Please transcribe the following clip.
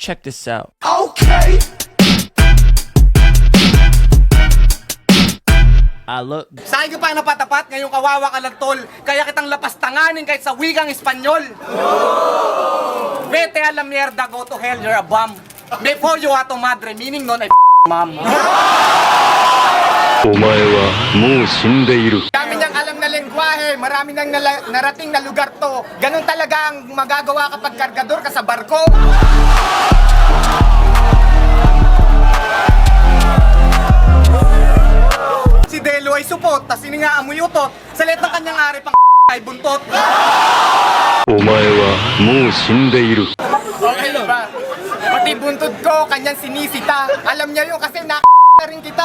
Check this out. Okay. Look. Sa akin ka pa napatapat, ngayong kawawa ka lang tol. Kaya kitang lapastanganin kahit sa wikang Espanyol. Vete a la mierda, go to hell, you're a bum. Before you a to madre, meaning nun ay mom. お前はもう死んでいる。 Dami niyang alam na lengguwahe, marami nang narating na lugar to. Ganun talaga ang magagawa kapag kargador ka sa barko. Si Delo ay supot, tas sininga amoy utot. Sa let ng kanyang ari pang ay buntot. お前はもう死んでいる。 Okay ba? Pati buntot ko, kanyang sinisita. Alam niya yun kasi na rin kita.